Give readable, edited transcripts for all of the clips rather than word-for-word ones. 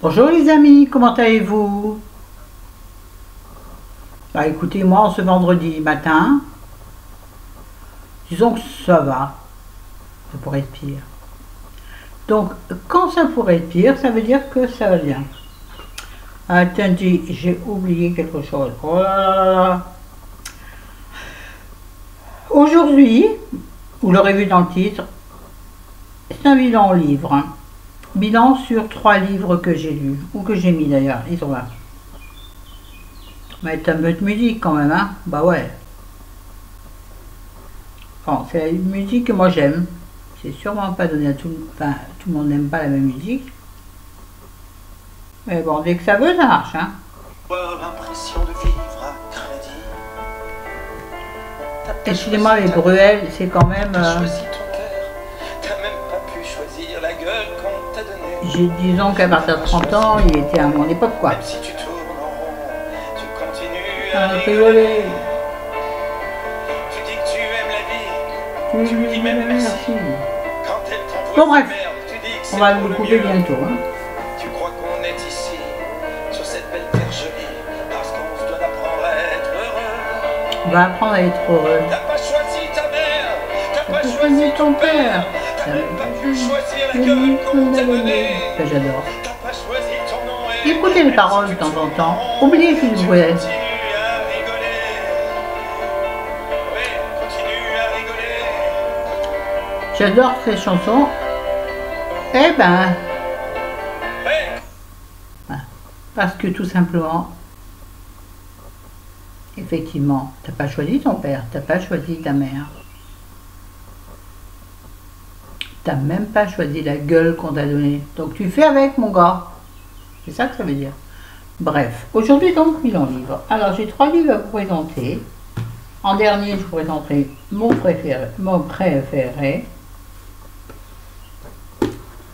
Bonjour les amis, comment allez-vous? Bah écoutez, moi ce vendredi matin, disons que ça va, ça pourrait être pire. Donc quand ça pourrait être pire, ça veut dire que ça va bien. Attendez, j'ai oublié quelque chose. Oh là là là là. Aujourd'hui, vous l'aurez vu dans le titre, c'est un bilan livre. Bilan sur 3 livres que j'ai lus, ou que j'ai mis d'ailleurs, ils sont là. Mettre un peu de musique quand même, hein. Bah ouais. Bon, c'est la musique que moi j'aime. C'est sûrement pas donné à tout, enfin, tout le monde n'aime pas la même musique. Mais bon, dès que ça veut, ça marche, hein. L'impression de vivre à crédit. Excusez-moi, les Bruel, c'est quand même... Choisis ton cœur, t'as même pas pu choisir la gueule qu'on t'a donnée. Disons qu'à partir de 30 ans, il était à mon époque, quoi. Même si tu tournes en rond, tu continues Ah, à rigoler. rigoler. Tu dis que tu aimes la vie, Tu lui dis même merci. quand elle t'envoie Bon, bref, sa merde, tu dis que c'est on va pour le le couper mieux. bientôt, hein. Tu crois qu'on est ici, sur cette belle terre jolie, parce qu'on se doit d'apprendre à être heureux. On va apprendre à être heureux. T'as pas choisi ta mère, t'as pas choisi choisi ton ton père, père, t'as même pas pu choisir la gueule qu'on t'a donnée. Que j'adore. T'as pas choisi ton nom et Écoutez les paroles de temps en temps. Oubliez Philippe Bruel. continue à rigoler. Oui, continue à rigoler. J'adore ces chansons. Eh ben, Oui. parce que tout simplement, effectivement, t'as pas choisi ton père, t'as pas choisi ta mère. T'as même pas choisi la gueule qu'on t'a donnée. Donc tu fais avec, mon gars. C'est ça que ça veut dire. Bref, aujourd'hui donc, bilan livre. Alors j'ai 3 livres à vous présenter. En dernier, je vous présenterai mon préféré.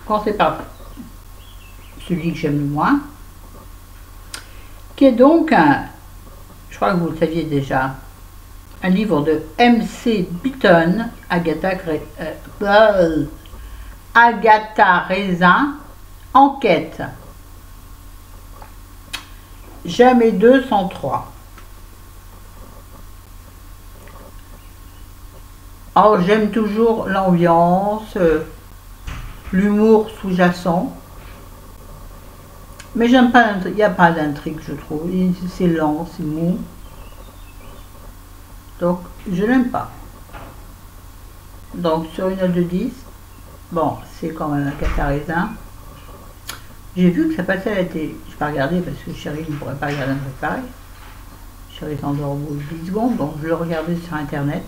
Commencez par celui que j'aime le moins. Qui est donc je crois que vous le saviez déjà, un livre de M.C. Beaton, Agatha Raisin, Enquête. Jamais 2 sans 3. Alors j'aime toujours l'ambiance, l'humour sous-jacent. Mais j'aime pas l'intrigue, il n'y a pas d'intrigue, je trouve. C'est lent, c'est mou. Donc, je n'aime pas. Donc, sur une note de 10, bon, c'est quand même un catharisant. J'ai vu que ça passait à la télé. Je n'ai pas regardé parce que chérie ne pourrait pas regarder un truc pareil. Chérie s'endort au bout de 10 secondes, donc je le regardais sur internet.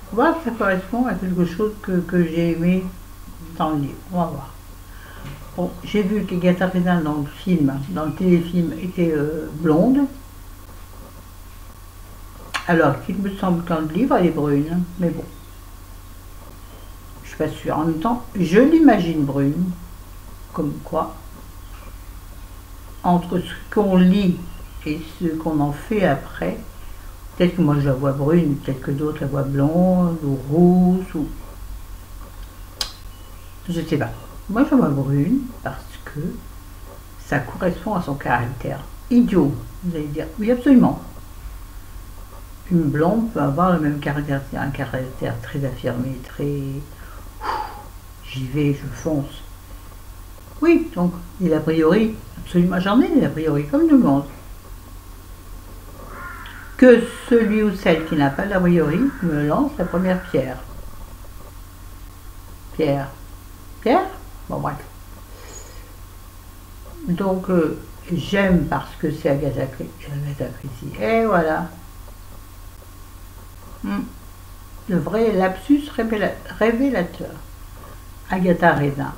Pour voir si ça correspond à quelque chose que j'ai aimé dans le livre. On va voir. Bon, j'ai vu qu'Agatha Raisin dans le film, dans le téléfilm, était blonde. Alors qu'il me semble qu'en livre, elle est brune. Mais bon, je suis pas sûre. En même temps, je l'imagine brune. Comme quoi, entre ce qu'on lit et ce qu'on en fait après, peut-être que moi je la vois brune, peut-être que d'autres la voient blonde ou rousse ou... Je sais pas. Moi je la vois brune parce que ça correspond à son caractère. Idiot, vous allez dire. Oui, absolument. Une blonde peut avoir le même caractère, un caractère très affirmé, très... J'y vais, je fonce. Oui, donc, des a priori, absolument, j'en ai des a priori, comme tout le monde. Que celui ou celle qui n'a pas d'a priori me lance la première pierre. Pierre. Pierre? Bon, bref. Donc, j'aime parce que c'est Agatha Christie. Et voilà. Le vrai lapsus révélateur. Agatha Raisin.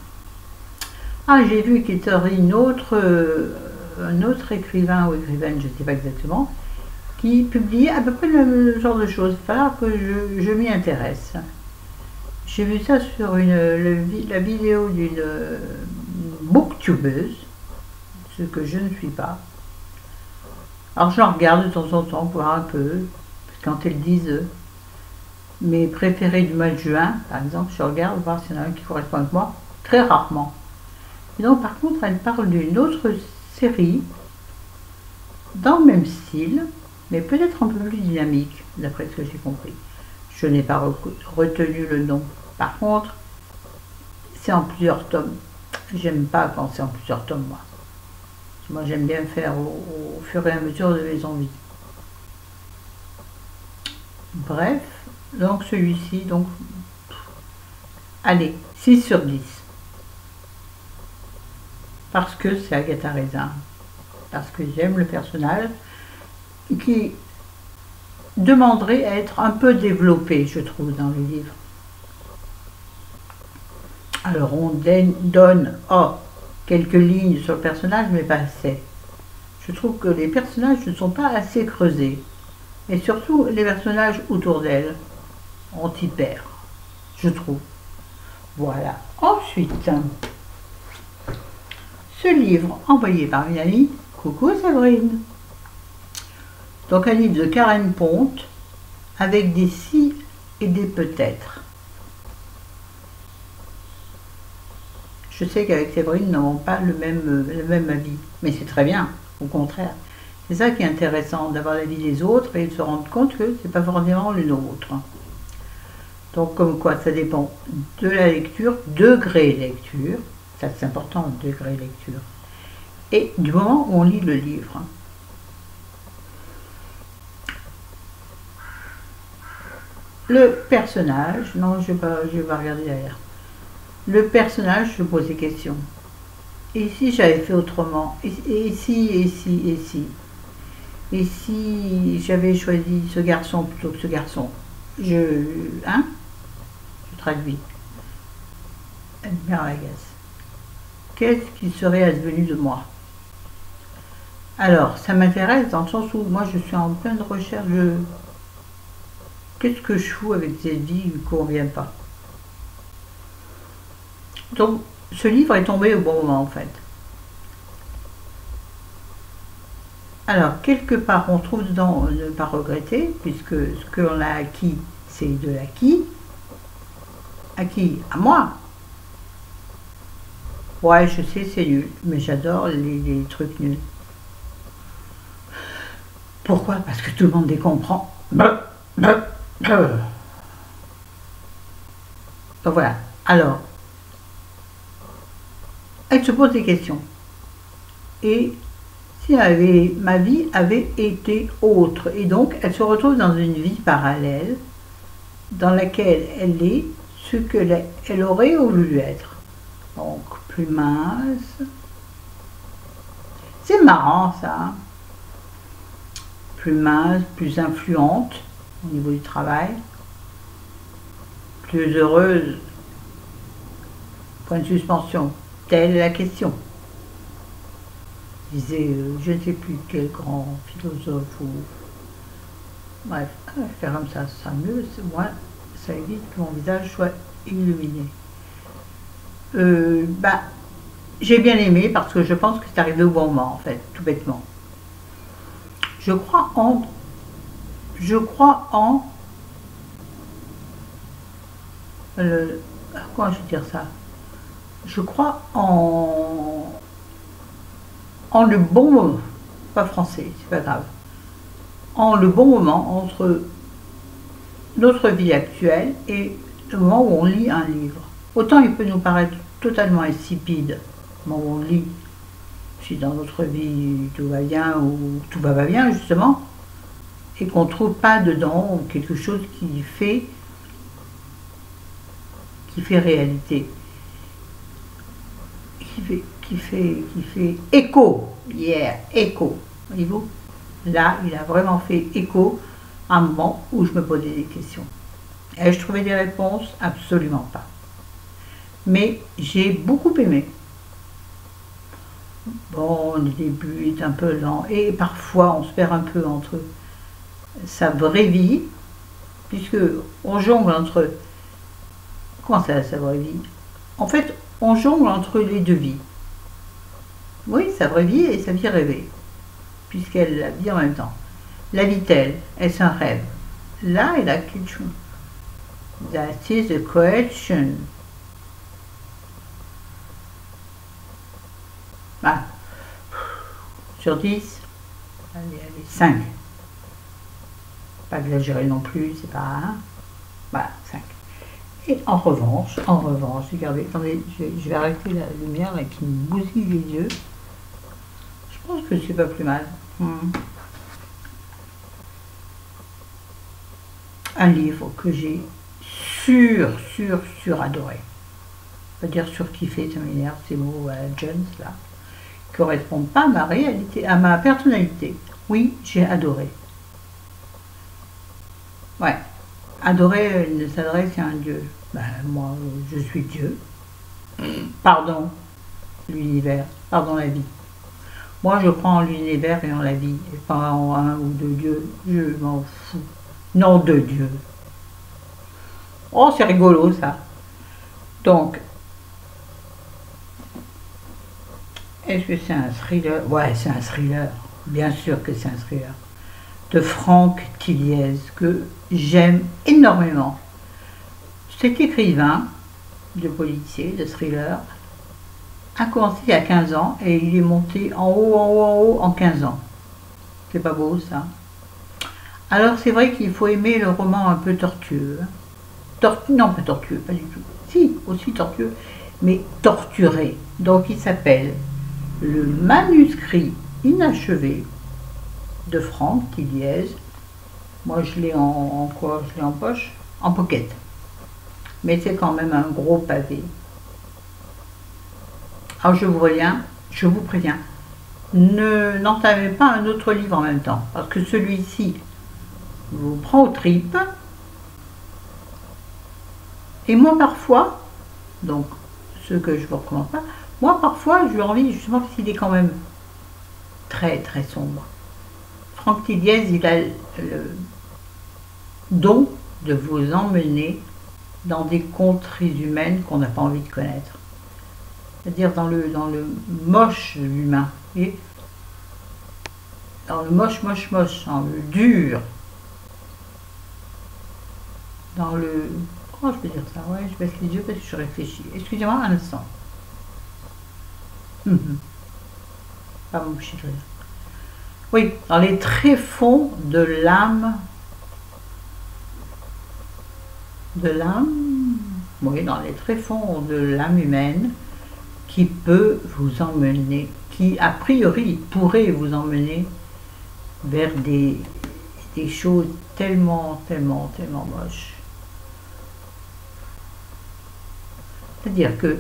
Ah, j'ai vu qu'il y aurait un autre écrivain ou écrivaine, je ne sais pas exactement, qui publiait à peu près le même genre de choses. Il va falloir que je m'y intéresse. J'ai vu ça sur la vidéo d'une booktubeuse, ce que je ne suis pas. Alors je la regarde de temps en temps pour voir un peu, quand elles disent mes préférés du mois de juin, par exemple, je regarde voir s'il y en a un qui correspond avec moi, très rarement. Et donc par contre, elle parle d'une autre série, dans le même style, mais peut-être un peu plus dynamique, d'après ce que j'ai compris. Je n'ai pas retenu le nom. Par contre, c'est en plusieurs tomes. J'aime pas quand c'est en plusieurs tomes, moi. Moi, j'aime bien faire au fur et à mesure de mes envies. Bref, donc celui-ci, donc, allez, 6 sur 10. Parce que c'est Agatha Raisin. Parce que j'aime le personnage qui demanderait à être un peu développé, je trouve, dans le livre. Alors, on donne quelques lignes sur le personnage, mais pas assez. Je trouve que les personnages ne sont pas assez creusés. Et surtout, les personnages autour d'elle, on t'y perd, je trouve. Voilà. Ensuite, ce livre envoyé par une amie, coucou Séverine. Donc un livre de Karen Ponte, avec des si et des peut-être. Je sais qu'avec Séverine, nous n'avons pas le même avis, mais c'est très bien, au contraire. C'est ça qui est intéressant, d'avoir l'avis des autres et de se rendre compte que ce n'est pas forcément le nôtre. Donc comme quoi, ça dépend de la lecture, degré lecture, ça c'est important, degré lecture, et du moment où on lit le livre. Le personnage, non, je vais pas regarder derrière. Le personnage se pose des questions. Et si j'avais fait autrement? Et si Et si j'avais choisi ce garçon plutôt que ce garçon? Je traduis. Merveilleuse. Qu'est-ce qui serait advenu de moi? Alors, ça m'intéresse dans le sens où moi je suis en pleine recherche de qu'est-ce que je fous avec cette vie qui ne me convient pas. Donc, ce livre est tombé au bon moment en fait. Alors, quelque part, on trouve dedans ne pas regretter, puisque ce que l'on a acquis, c'est de l'acquis. Acquis à moi. Ouais, je sais, c'est nul, mais j'adore les trucs nuls. Pourquoi? Parce que tout le monde les comprend. Donc voilà. Alors, elle se pose des questions. Et si ma vie avait été autre. Et donc, elle se retrouve dans une vie parallèle dans laquelle elle est ce qu'elle aurait voulu être. Donc, plus mince. C'est marrant, ça. Plus mince, plus influente au niveau du travail. Plus heureuse. Point de suspension. Telle est la question. Disait, je ne sais plus quel grand philosophe ou... Bref, faire comme ça sera mieux. Moi, ça évite que mon visage soit illuminé. J'ai bien aimé parce que je pense que c'est arrivé au bon moment, en fait, tout bêtement. Je crois en... comment je vais dire ça? Je crois en le bon moment, pas français, c'est pas grave, en le bon moment entre notre vie actuelle et le moment où on lit un livre. Autant il peut nous paraître totalement insipide, le moment où on lit, si dans notre vie tout va bien ou tout va pas bien justement, et qu'on ne trouve pas dedans quelque chose qui fait réalité, qui fait écho, écho, voyez-vous. Là, il a vraiment fait écho à un moment où je me posais des questions. Ai-je trouvé des réponses? Absolument pas. Mais j'ai beaucoup aimé. Bon, le début est un peu lent et parfois on se perd un peu entre sa vraie vie, puisque on jongle entre... Comment ça, sa vraie vie? En fait, on jongle entre les deux vies. Oui, sa vraie vie et sa vie rêvée, puisqu'elle la vit en même temps. La vit-elle? Est-ce un rêve? Là est la question. That is the question. bah, sur 10, allez, 5. Pas exagéré non plus, c'est pas 1. Voilà, 5. Et en revanche, regardez, attendez, je vais arrêter la lumière là, qui me bousille les yeux. Je pense que c'est pas plus mal. Un livre que j'ai adoré. On va dire surkiffé, ça m'énerve, ces mots Jones là, qui correspondent pas à ma réalité, à ma personnalité. Oui, j'ai adoré. Ouais. Adorer ne s'adresse qu'à un Dieu. Ben, moi, je suis Dieu. Pardon, l'univers. Pardon, la vie. Moi, je crois en l'univers et en la vie. Et pas en un ou deux dieux. Je m'en fous. Nom de Dieu. Oh, c'est rigolo, ça. Donc, est-ce que c'est un thriller? Ouais, c'est un thriller. Bien sûr que c'est un thriller. De Franck Tilliez, que j'aime énormément. Cet écrivain de policier, de thriller, a commencé à 15 ans et il est monté en haut en 15 ans. C'est pas beau ça? Alors c'est vrai qu'il faut aimer le roman un peu tortueux. Non, pas tortueux, pas du tout. Si, aussi tortueux, mais torturé. Donc il s'appelle Le manuscrit inachevé de Franck Tilliez. Moi je l'ai en quoi? Je l'ai en poche? En pocket. Mais c'est quand même un gros pavé. Alors je vous préviens, n'entamez pas un autre livre en même temps, parce que celui-ci vous prend aux tripes. Et moi parfois, donc ce que je ne vous recommande pas, moi parfois j'ai envie, justement parce qu'il est quand même très très sombre. Franck Tilliez, il a le don de vous emmener dans des contrées humaines qu'on n'a pas envie de connaître. C'est-à-dire dans le moche de l'humain. Et dans le moche, dans le dur. Dans le... Comment je peux dire ça? Ouais, je baisse les yeux parce que je réfléchis. Excusez-moi un instant. Pas mon boucher de rire. Oui, dans les tréfonds de l'âme. Oui, dans les tréfonds de l'âme humaine, qui peut vous emmener, qui a priori pourrait vous emmener vers des choses tellement moches. C'est-à-dire que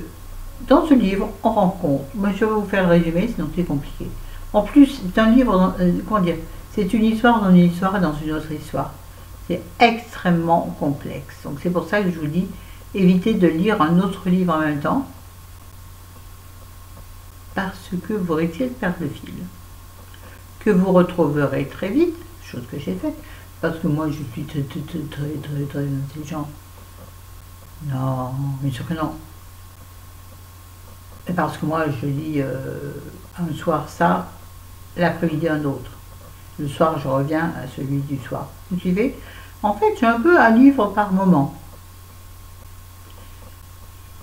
dans ce livre, on rencontre, moi je vais vous faire le résumé, sinon c'est compliqué. En plus, c'est un livre, comment dire, c'est une histoire dans une histoire et dans une autre histoire. C'est extrêmement complexe. Donc c'est pour ça que je vous dis, évitez de lire un autre livre en même temps, parce que vous risquez de perdre le fil. Que vous retrouverez très vite, chose que j'ai faite, parce que moi je suis très intelligent. Non, bien sûr que non. Et parce que moi je lis un soir ça, l'après-midi un autre. Le soir je reviens à celui du soir. Vous suivez? En fait j'ai un peu un livre par moment.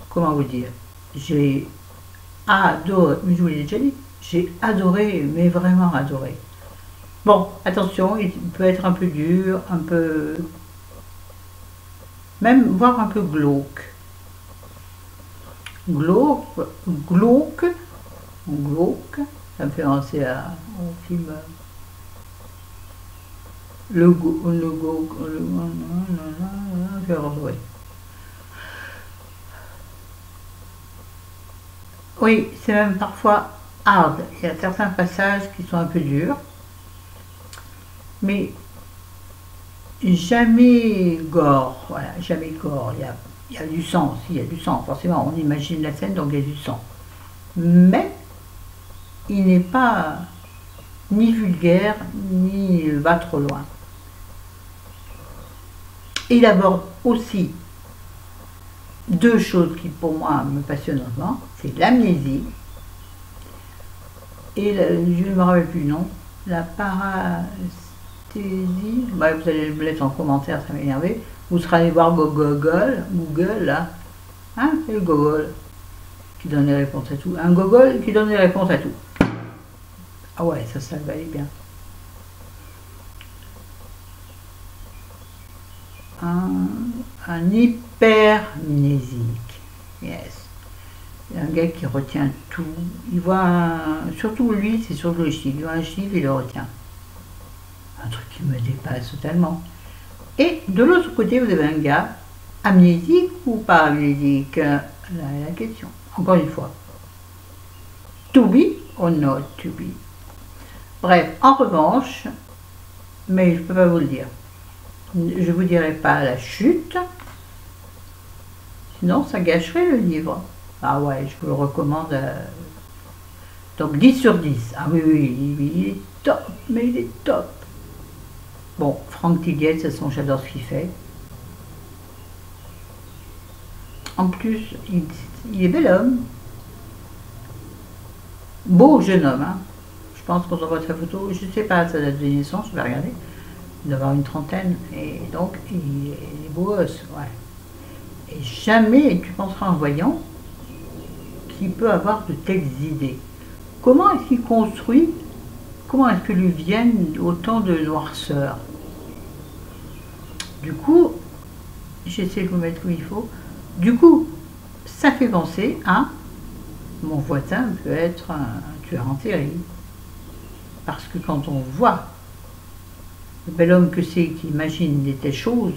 Comment vous dire? J'ai adoré, mais je vous l'ai déjà dit, j'ai adoré, mais vraiment adoré. Bon, attention, il peut être un peu dur, un peu... même voire un peu glauque. Glauque, ça me fait penser au film oui, c'est même parfois hard. Il y a certains passages qui sont un peu durs, mais jamais gore. Voilà, jamais gore. Il y a du sang, si, il y a du sang. Forcément, on imagine la scène, donc il y a du sang. Mais il n'est pas ni vulgaire, ni va trop loin. Il aborde aussi deux choses qui pour moi me passionnent vraiment, c'est l'amnésie et je ne me rappelle plus le nom, la parasthésie. Ouais, vous allez me laisser en commentaire, ça m'énerve. Vous serez allé voir Google là, hein, c'est le Google, qui donne les réponses à tout. Un gogol qui donne les réponses à tout. Ah ouais, ça va aller bien. Un hypermnésique. Yes. Un gars qui retient tout. Il voit surtout lui, c'est surtout le chiffre. Il voit un chiffre, il le retient. Un truc qui me dépasse totalement. Et de l'autre côté, vous avez un gars amnésique ou pas amnésique, la question. Encore une fois. To be or not to be. Bref, en revanche, mais je ne peux pas vous le dire. Je ne vous dirai pas la chute, sinon ça gâcherait le livre. Ah ouais, je vous le recommande. Donc 10 sur 10. Ah oui, il est top, mais il est top. Bon, Frank Tighet, de toute façon, j'adore ce qu'il fait. En plus, il est bel homme. Beau jeune homme, hein. Je pense qu'on voit sa photo, je ne sais pas sa date de naissance, je vais regarder. Il doit avoir une trentaine, et donc il est beau gosse, ouais. Et jamais tu penseras en voyant qu'il peut avoir de telles idées. Comment est-ce qu'il construit? Comment est-ce que lui viennent autant de noirceur? Du coup, j'essaie de vous mettre où il faut. Du coup, ça fait penser à mon voisin peut être un tueur en série. Parce que quand on voit le bel homme que c'est qui imagine des telles choses,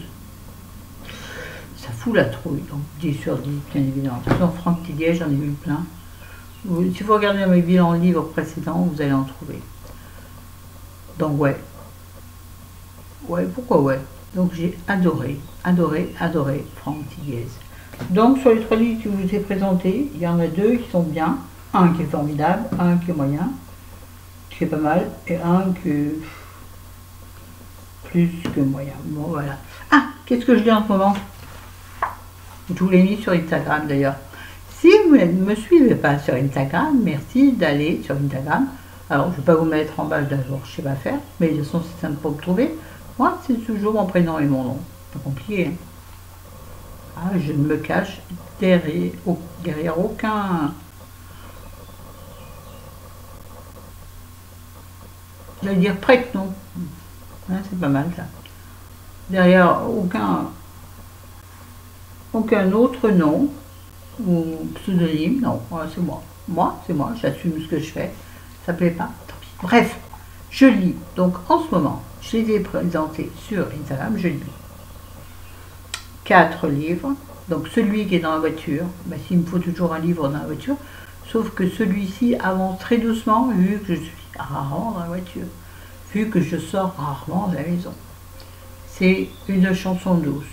ça fout la trouille. Donc 10 sur 10, bien évidemment. De toute façon, Frank Tighet, j'en ai vu plein. Si vous regardez mes bilans livres précédents, vous allez en trouver. Donc ouais. Ouais, pourquoi ouais? Donc j'ai adoré Frank Tighet. Donc sur les 3 livres que je vous ai présentés, il y en a 2 qui sont bien. Un qui est formidable, un qui est moyen, qui est pas mal, et un qui est plus que moyen. Bon voilà. Ah, qu'est-ce que je lis en ce moment? Je vous l'ai mis sur Instagram d'ailleurs. Si vous ne me suivez pas sur Instagram, merci d'aller sur Instagram. Alors, je ne vais pas vous mettre en bas d'ajour, je ne sais pas faire, mais de toute façon, c'est simple pour me trouver. Moi, c'est toujours mon prénom et mon nom. Pas compliqué. Hein. Ah, je ne me cache derrière aucun... J'allais dire prénom. Hein, c'est pas mal ça. Derrière aucun autre nom ou pseudonyme, non, c'est moi. Moi, c'est moi, j'assume ce que je fais. Ça plaît pas, tant pis. Bref, je lis. Donc en ce moment, je les ai présentés sur Instagram, je lis 4 livres. Donc celui qui est dans la voiture, ben, s'il me faut toujours un livre dans la voiture, sauf que celui-ci avance très doucement vu que je suis rarement dans la voiture, vu que je sors rarement de la maison. C'est une chanson douce.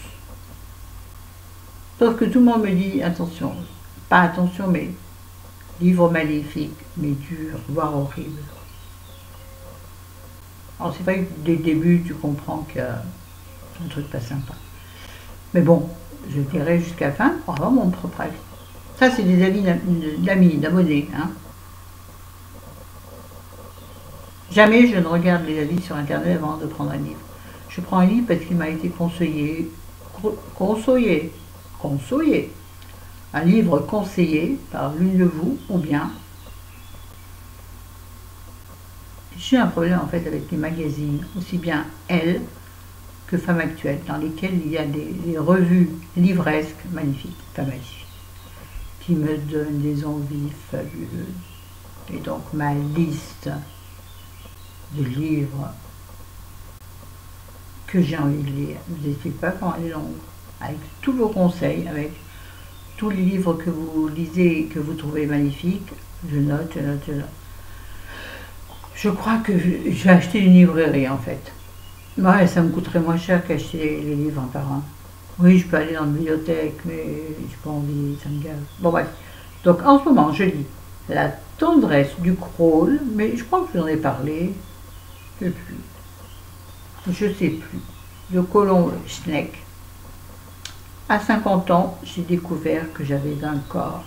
Sauf que tout le monde me dit, attention, pas attention, mais livre maléfique, mais dur, voire horrible. Alors c'est vrai que dès le début, tu comprends qu'il y a un truc pas sympa. Mais bon, je dirais jusqu'à la fin pour avoir mon propre avis. Ça, c'est des avis d'amis, d'abonnés. Hein. Jamais je ne regarde les avis sur Internet avant de prendre un livre. Je prends un livre parce qu'il m'a été conseillé, un livre conseillé par l'une de vous, ou bien j'ai un problème en fait avec les magazines, aussi bien Elle que Femme Actuelle, dans lesquelles il y a des revues livresques magnifiques, pas magnifiques, qui me donnent des envies fabuleuses. Et donc ma liste de livres que j'ai envie de lire, je ne vous explique pas quand elle est longue, avec tous vos conseils, avec tous les livres que vous lisez et que vous trouvez magnifiques, je note. Je crois que je vais acheter une librairie en fait. Ouais, ça me coûterait moins cher qu'acheter les livres un par un. Oui, je peux aller dans la bibliothèque, mais j'ai pas envie, ça me gave. Bon bref. Donc en ce moment, je lis La tendresse du crawl, mais je crois que j'en ai parlé. Je sais plus. De Colomb Schneck. À 50 ans, j'ai découvert que j'avais un corps,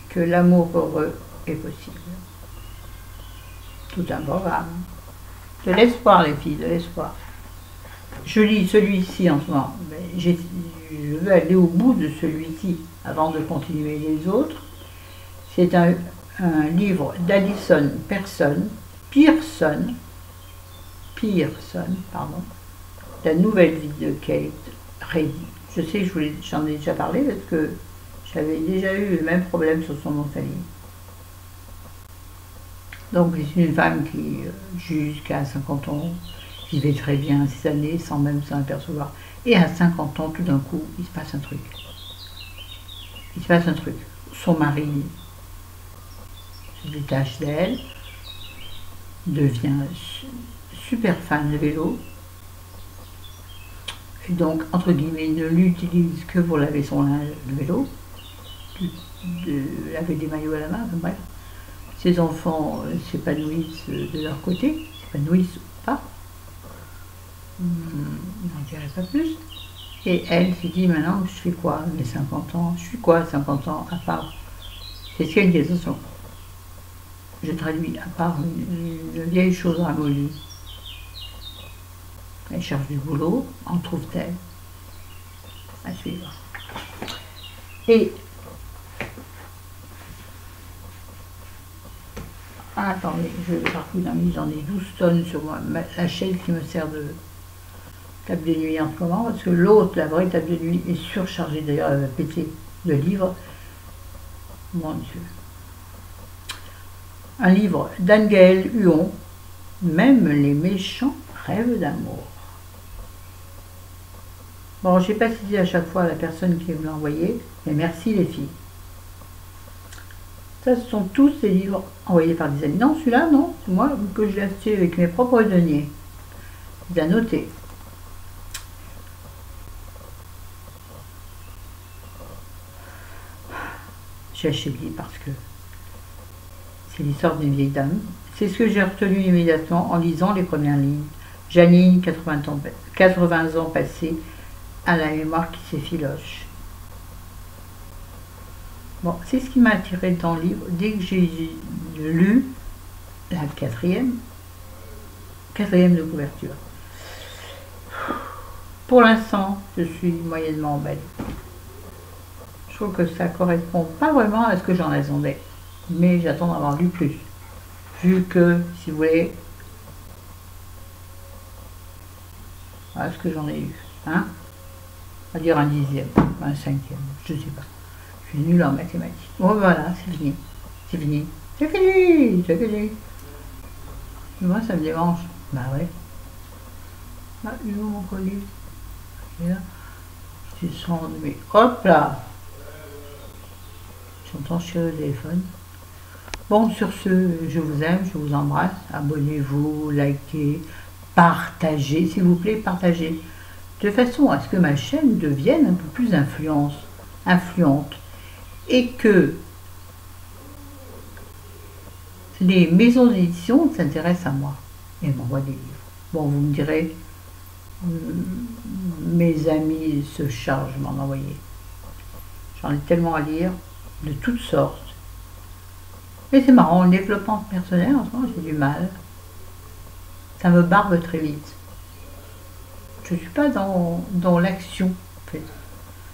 que l'amour heureux est possible. Tout un programme. De l'espoir, les filles, de l'espoir. Je lis celui-ci en ce moment. Je veux aller au bout de celui-ci avant de continuer les autres. C'est un livre d'Alison Pearson, pardon, La nouvelle vie de Kate Reddy. Je sais que j'en ai déjà parlé parce que j'avais déjà eu le même problème sur son nom de famille. Donc c'est une femme qui, jusqu'à 50 ans, vivait très bien 6 années sans même s'en apercevoir. Et à 50 ans, tout d'un coup, il se passe un truc. Son mari se détache d'elle, devient super fan de vélo. Et donc, entre guillemets, ne l'utilise que pour laver son linge, le vélo, de laver des maillots à la main, enfin bref. Ses enfants s'épanouissent de leur côté, s'épanouissent ou pas, n'en dirai pas plus. Et elle se dit maintenant, je fais quoi à mes 50 ans? Je suis quoi à 50 ans à part? C'est ce qu'elle dit, attention. Je traduis, à part une vieille chose ramollie. Elle cherche du boulot, en trouve-t-elle? À suivre. Et attendez, je vais parcourir d'un mis, j'en ai 12 tonnes sur la chaise qui me sert de table de nuit en ce moment, parce que l'autre, la vraie table de nuit, est surchargée, d'ailleurs elle va péter de livres. Mon Dieu. Un livre d'Anne-Gaëlle Huon, Même les méchants rêvent d'amour. Bon, je n'ai pas cité à chaque fois la personne qui me l'a envoyé, mais merci les filles. Ça, ce sont tous ces livres envoyés par des amis. Non, celui-là, non, c'est moi que je l'ai acheté avec mes propres deniers. Je l'ai noté. J'ai acheté le livre parce que c'est l'histoire d'une vieille dame. C'est ce que j'ai retenu immédiatement en lisant les premières lignes. Janine, 80 ans passés, à la mémoire qui s'effiloche. Bon, c'est ce qui m'a attiré dans le livre dès que j'ai lu la quatrième de couverture. Pour l'instant, je suis moyennement emballée. Je trouve que ça correspond pas vraiment à ce que j'en attendais, mais j'attends d'avoir lu plus. Vu que, si vous voulez, voilà ce que j'en ai eu. Hein? On va dire un 10e, un 5e, je sais pas. Je suis nulle en mathématiques. Bon voilà, c'est fini. C'est fini. C'est fini. C'est fini. Et moi, ça me dérange. Bah ouais. Ah, il est où mon colis? Et là, je sens, mais hop là. J'entends chier le téléphone. Bon, sur ce, je vous aime, je vous embrasse. Abonnez-vous, likez, partagez, s'il vous plaît, partagez. De façon à ce que ma chaîne devienne un peu plus influente et que les maisons d'édition s'intéressent à moi et m'envoient des livres. Bon, vous me direz, mes amis se chargent de m'en envoyer. J'en ai tellement à lire, de toutes sortes. Mais c'est marrant, le développement personnel, en ce moment, j'ai du mal. Ça me barbe très vite. Je ne suis pas dans l'action, en fait.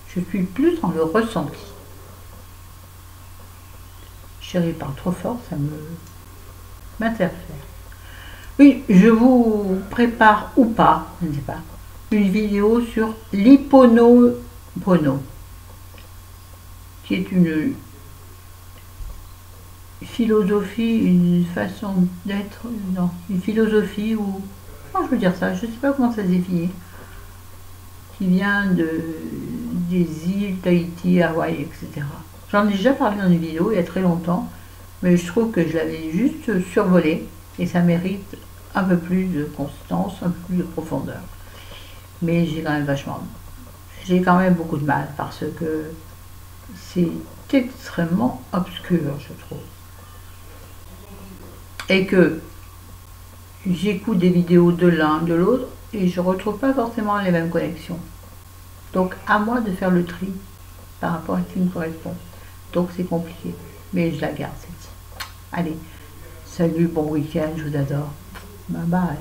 Je suis plus dans le ressenti. Chérie parle trop fort, ça m'interfère. Oui, je vous prépare ou pas, je ne sais pas, une vidéo sur l'Ho'oponopono, qui est une philosophie, une façon d'être, non, une philosophie ou, comment je veux dire ça, je ne sais pas comment ça se définit, qui vient des îles Tahiti, Hawaï, etc. J'en ai déjà parlé dans une vidéo il y a très longtemps, mais je trouve que je l'avais juste survolé et ça mérite un peu plus de consistance, un peu plus de profondeur. Mais j'ai quand même beaucoup de mal parce que c'est extrêmement obscur, je trouve. Et que j'écoute des vidéos de l'un, de l'autre, et je ne retrouve pas forcément les mêmes connexions. Donc à moi de faire le tri par rapport à ce qui me correspond. Donc c'est compliqué, mais je la garde celle-ci. Allez, salut, bon week-end, je vous adore. Bye bye.